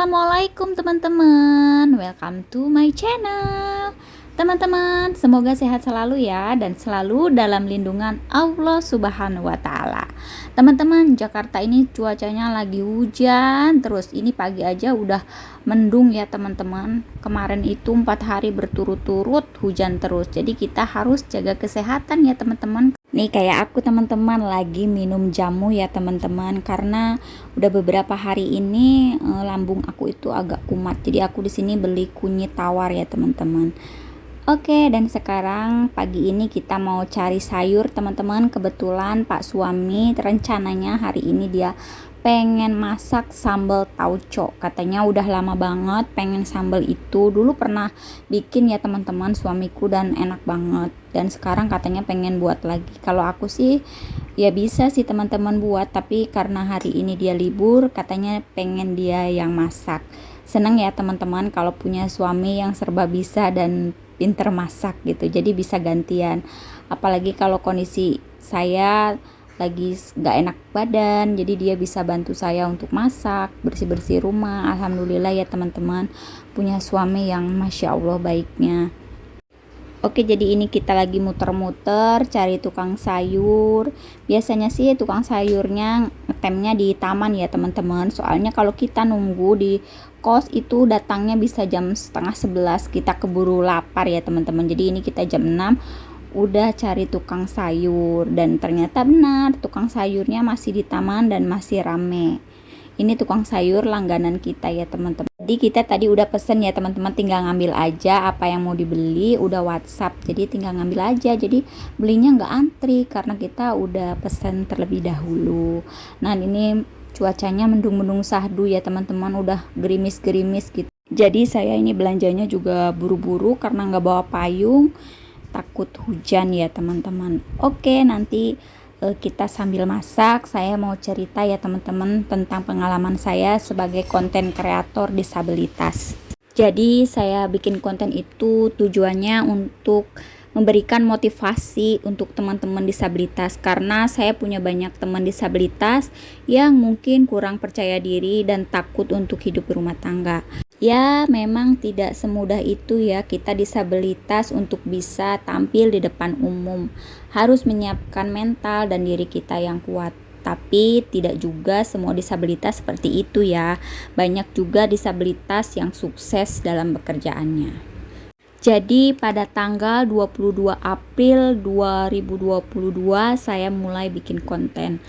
Assalamualaikum teman-teman, welcome to my channel. Teman-teman, semoga sehat selalu ya dan selalu dalam lindungan Allah Subhanahu wa Ta'ala. Teman-teman, Jakarta ini cuacanya lagi hujan terus. Ini pagi aja udah mendung ya teman-teman. Kemarin itu 4 hari berturut-turut hujan terus. Jadi kita harus jaga kesehatan ya teman-teman. Nih kayak aku teman-teman lagi minum jamu ya teman-teman, karena udah beberapa hari ini lambung aku itu agak kumat. Jadi aku di sini beli kunyit tawar ya teman-teman. Oke, dan sekarang pagi ini kita mau cari sayur teman-teman. Kebetulan Pak suami rencananya hari ini dia pengen masak sambal tauco. Katanya udah lama banget pengen sambal itu. Dulu pernah bikin ya teman-teman suamiku dan enak banget. Dan sekarang katanya pengen buat lagi. Kalau aku sih ya bisa sih teman-teman buat, tapi karena hari ini dia libur, katanya pengen dia yang masak. Seneng ya teman-teman kalau punya suami yang serba bisa dan pinter masak gitu, jadi bisa gantian. Apalagi kalau kondisi saya lagi gak enak badan, jadi dia bisa bantu saya untuk masak, bersih-bersih rumah. Alhamdulillah ya teman-teman, punya suami yang Masya Allah baiknya. Oke, jadi ini kita lagi muter-muter cari tukang sayur. Biasanya sih tukang sayurnya ngetemnya di taman ya teman-teman. Soalnya kalau kita nunggu di kos itu datangnya bisa jam setengah 11. Kita keburu lapar ya teman-teman. Jadi ini kita jam 6 udah cari tukang sayur. Dan ternyata benar, tukang sayurnya masih di taman dan masih rame. Ini tukang sayur langganan kita ya teman-teman. Jadi kita tadi udah pesen ya teman-teman, tinggal ngambil aja apa yang mau dibeli, udah WhatsApp. Jadi tinggal ngambil aja. Jadi belinya nggak antri karena kita udah pesen terlebih dahulu. Nah, ini cuacanya mendung-mendung sahdu ya teman-teman, udah gerimis-gerimis gitu. Jadi saya ini belanjanya juga buru-buru karena nggak bawa payung, takut hujan ya teman-teman. Oke, nanti kita sambil masak, saya mau cerita ya teman-teman tentang pengalaman saya sebagai konten kreator disabilitas. Jadi saya bikin konten itu tujuannya untuk memberikan motivasi untuk teman-teman disabilitas, karena saya punya banyak teman disabilitas yang mungkin kurang percaya diri dan takut untuk hidup berumah tangga. Ya, memang tidak semudah itu ya kita disabilitas untuk bisa tampil di depan umum. Harus menyiapkan mental dan diri kita yang kuat. Tapi tidak juga semua disabilitas seperti itu ya. Banyak juga disabilitas yang sukses dalam pekerjaannya. Jadi pada tanggal 22 April 2022 saya mulai bikin konten.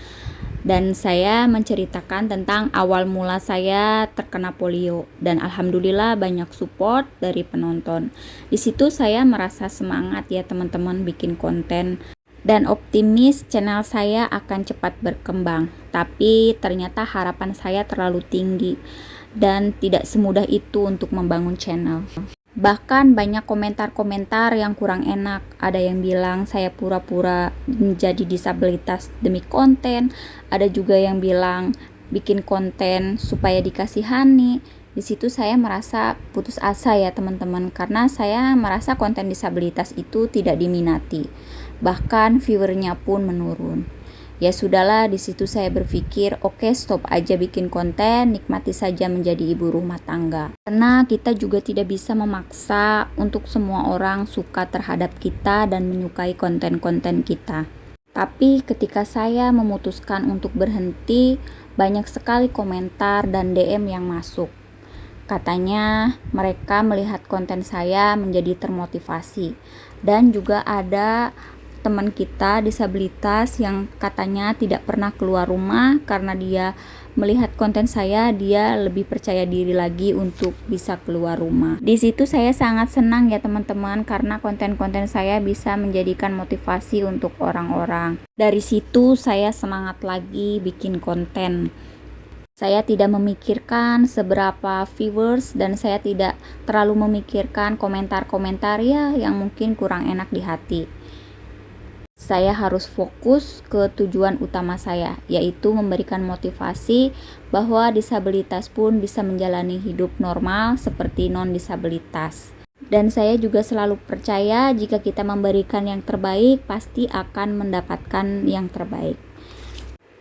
Dan saya menceritakan tentang awal mula saya terkena polio, dan alhamdulillah banyak support dari penonton. Di situ saya merasa semangat ya teman-teman bikin konten dan optimis channel saya akan cepat berkembang. Tapi ternyata harapan saya terlalu tinggi dan tidak semudah itu untuk membangun channel. Bahkan banyak komentar-komentar yang kurang enak. Ada yang bilang saya pura-pura menjadi disabilitas demi konten. Ada juga yang bilang bikin konten supaya dikasihani. Di situ saya merasa putus asa ya teman-teman, karena saya merasa konten disabilitas itu tidak diminati. Bahkan viewernya pun menurun. Ya sudahlah, di situ saya berpikir, oke, stop aja bikin konten, nikmati saja menjadi ibu rumah tangga. Karena kita juga tidak bisa memaksa untuk semua orang suka terhadap kita dan menyukai konten-konten kita. Tapi ketika saya memutuskan untuk berhenti, banyak sekali komentar dan DM yang masuk. Katanya mereka melihat konten saya menjadi termotivasi. Dan juga ada teman kita disabilitas yang katanya tidak pernah keluar rumah karena dia melihat konten saya, dia lebih percaya diri lagi untuk bisa keluar rumah. Di situ saya sangat senang ya teman-teman, karena konten-konten saya bisa menjadikan motivasi untuk orang-orang. Dari situ saya semangat lagi bikin konten. Saya tidak memikirkan seberapa viewers dan saya tidak terlalu memikirkan komentar-komentar ya yang mungkin kurang enak di hati. Saya harus fokus ke tujuan utama saya, yaitu memberikan motivasi bahwa disabilitas pun bisa menjalani hidup normal seperti non-disabilitas. Dan saya juga selalu percaya jika kita memberikan yang terbaik, pasti akan mendapatkan yang terbaik.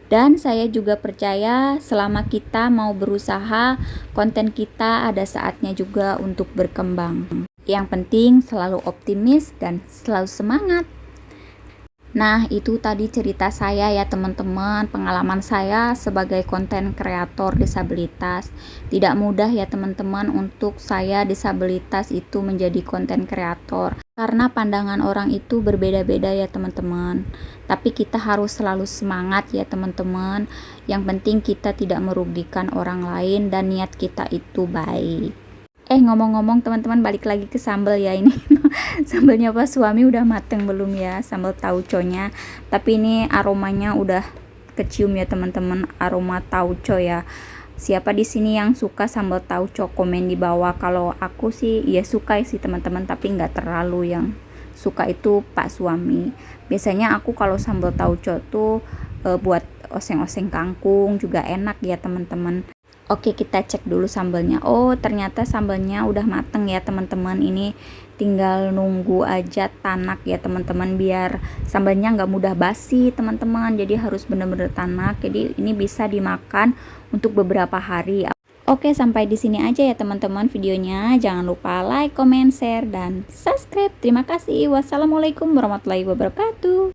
Dan saya juga percaya selama kita mau berusaha, konten kita ada saatnya juga untuk berkembang. Yang penting selalu optimis dan selalu semangat. Nah, itu tadi cerita saya ya teman-teman, pengalaman saya sebagai konten kreator disabilitas. Tidak mudah ya teman-teman untuk saya disabilitas itu menjadi konten kreator. Karena pandangan orang itu berbeda-beda ya teman-teman. Tapi kita harus selalu semangat ya teman-teman. Yang penting kita tidak merugikan orang lain dan niat kita itu baik. Ngomong-ngomong teman-teman, balik lagi ke sambal ya ini. Sambalnya pas suami udah mateng belum ya, sambal tauconya. Tapi ini aromanya udah kecium ya teman-teman, aroma tauco ya. Siapa di sini yang suka sambal tauco, komen di bawah. Kalau aku sih ya suka sih teman-teman, tapi nggak terlalu. Yang suka itu Pak suami. Biasanya aku kalau sambal tauco tuh buat oseng-oseng kangkung juga enak ya teman-teman. Oke, kita cek dulu sambalnya. Oh, ternyata sambalnya udah mateng ya teman-teman. Ini tinggal nunggu aja tanak ya teman-teman, biar sambalnya nggak mudah basi teman-teman. Jadi harus bener-bener tanak. Jadi ini bisa dimakan untuk beberapa hari. Oke, sampai di sini aja ya teman-teman videonya. Jangan lupa like, comment, share, dan subscribe. Terima kasih. Wassalamualaikum warahmatullahi wabarakatuh.